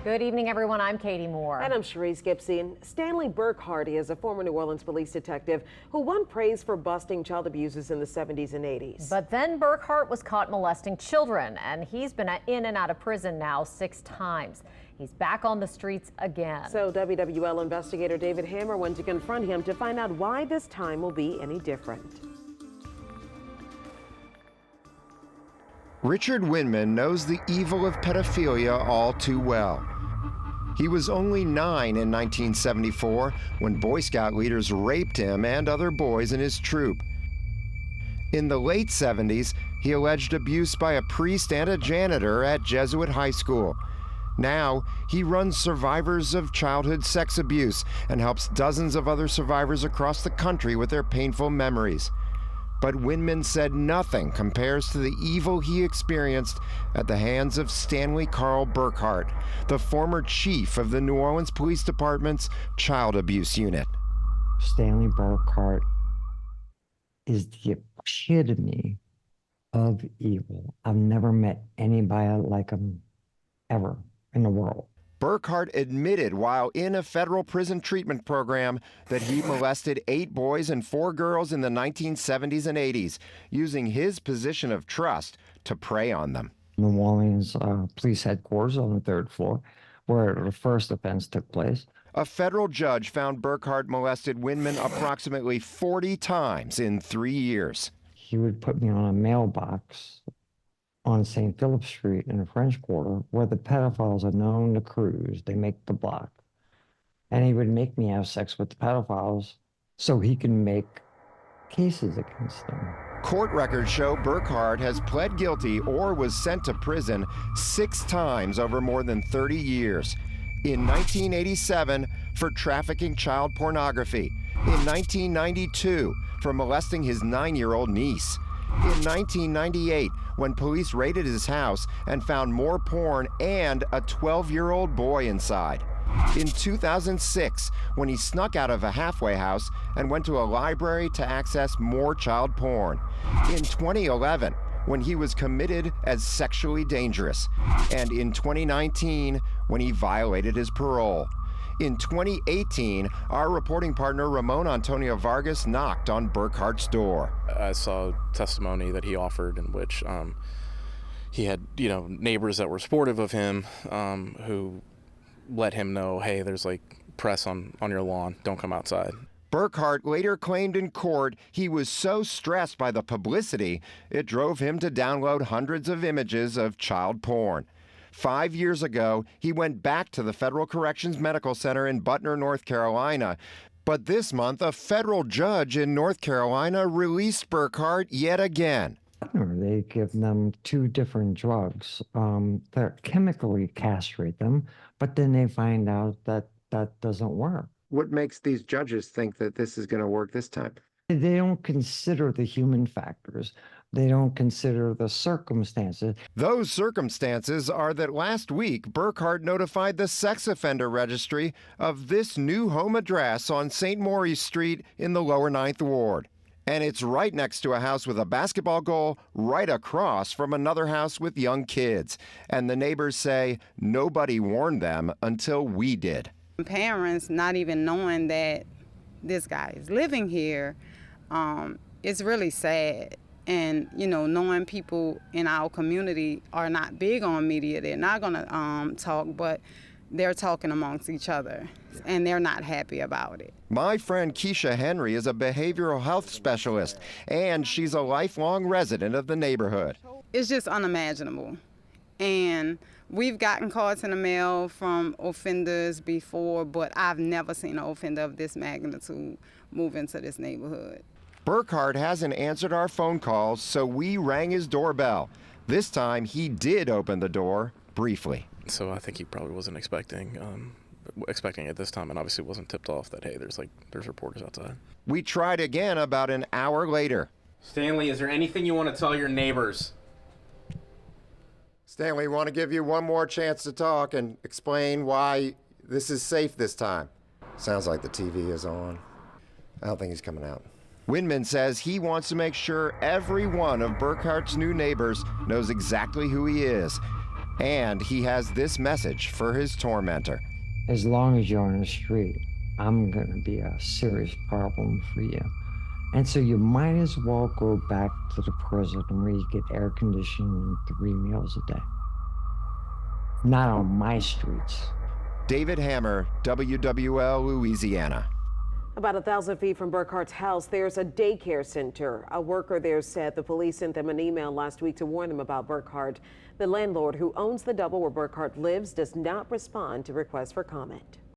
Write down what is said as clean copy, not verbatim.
Good evening, everyone. I'm Katie Moore. And I'm Cherise Gibson. Stanley Burkhardt is a former New Orleans police detective who won praise for busting child abusers in the 70s and 80s. But then Burkhardt was caught molesting children, and he's been in and out of prison now 6 times. He's back on the streets again. So WWL investigator David Hammer went to confront him to find out why this time will be any different. Richard Winman knows the evil of pedophilia all too well. He was only 9 in 1974 when Boy Scout leaders raped him and other boys in his troop. In the late 70s, he alleged abuse by a priest and a janitor at Jesuit High School. Now, he runs Survivors of Childhood Sex Abuse and helps dozens of other survivors across the country with their painful memories. But Winman said nothing compares to the evil he experienced at the hands of Stanley Carl Burkhardt, the former chief of the New Orleans Police Department's Child Abuse Unit. Stanley Burkhardt is the epitome of evil. I've never met anybody like him ever in the world. Burkhardt admitted while in a federal prison treatment program that he molested 8 boys and 4 girls in the 1970s and 80s, using his position of trust to prey on them. New Orleans Police Headquarters on the 3rd floor, where the first offense took place. A federal judge found Burkhardt molested Winman approximately 40 times in 3 years. He would put me on a mailbox on St. Philip Street in the French Quarter, where the pedophiles are known to cruise. They make the block. And he would make me have sex with the pedophiles so he can make cases against them. Court records show Burkhardt has pled guilty or was sent to prison 6 times over more than 30 years. In 1987, for trafficking child pornography. In 1992, for molesting his 9-year-old niece. In 1998, when police raided his house and found more porn and a 12-year-old boy inside. In 2006, when he snuck out of a halfway house and went to a library to access more child porn. In 2011, when he was committed as sexually dangerous. And in 2019, when he violated his parole. In 2018, our reporting partner Ramon Antonio Vargas knocked on Burkhardt's door. I saw testimony that he offered in which he had, neighbors that were supportive of him who let him know, hey, there's like press on your lawn, don't come outside. Burkhardt later claimed in court he was so stressed by the publicity, it drove him to download hundreds of images of child porn. 5 years ago, he went back to the Federal Corrections Medical Center in Butner, North Carolina. But this month, a federal judge in North Carolina released Burkhardt yet again. They give them 2 different drugs that chemically castrate them, but then they find out that that doesn't work. What makes these judges think that this is going to work this time? They don't consider the human factors. They don't consider the circumstances. Those circumstances are that last week, Burkhardt notified the sex offender registry of this new home address on St. Maurice Street in the lower 9th Ward. And it's right next to a house with a basketball goal, right across from another house with young kids. And the neighbors say nobody warned them until we did. Parents not even knowing that this guy is living here, it's really sad. And, knowing people in our community are not big on media, they're not going to talk, but they're talking amongst each other, and they're not happy about it. My friend Keisha Henry is a behavioral health specialist, and she's a lifelong resident of the neighborhood. It's just unimaginable. And we've gotten cards in the mail from offenders before, but I've never seen an offender of this magnitude move into this neighborhood. Burkhardt hasn't answered our phone calls, so we rang his doorbell. This time, he did open the door, briefly. So I think he probably wasn't expecting it this time, and obviously wasn't tipped off that, hey, there's reporters outside. We tried again about an hour later. Stanley, is there anything you want to tell your neighbors? Stanley, we want to give you one more chance to talk and explain why this is safe this time. Sounds like the TV is on. I don't think he's coming out. Winman says he wants to make sure every one of Burkhardt's new neighbors knows exactly who he is. And he has this message for his tormentor. As long as you're on the street, I'm going to be a serious problem for you. And so you might as well go back to the prison where you get air conditioning and 3 meals a day. Not on my streets. David Hammer, WWL Louisiana. About 1,000 feet from Burkhardt's house, there's a daycare center. A worker there said the police sent them an email last week to warn them about Burkhardt. The landlord who owns the double where Burkhardt lives does not respond to requests for comment.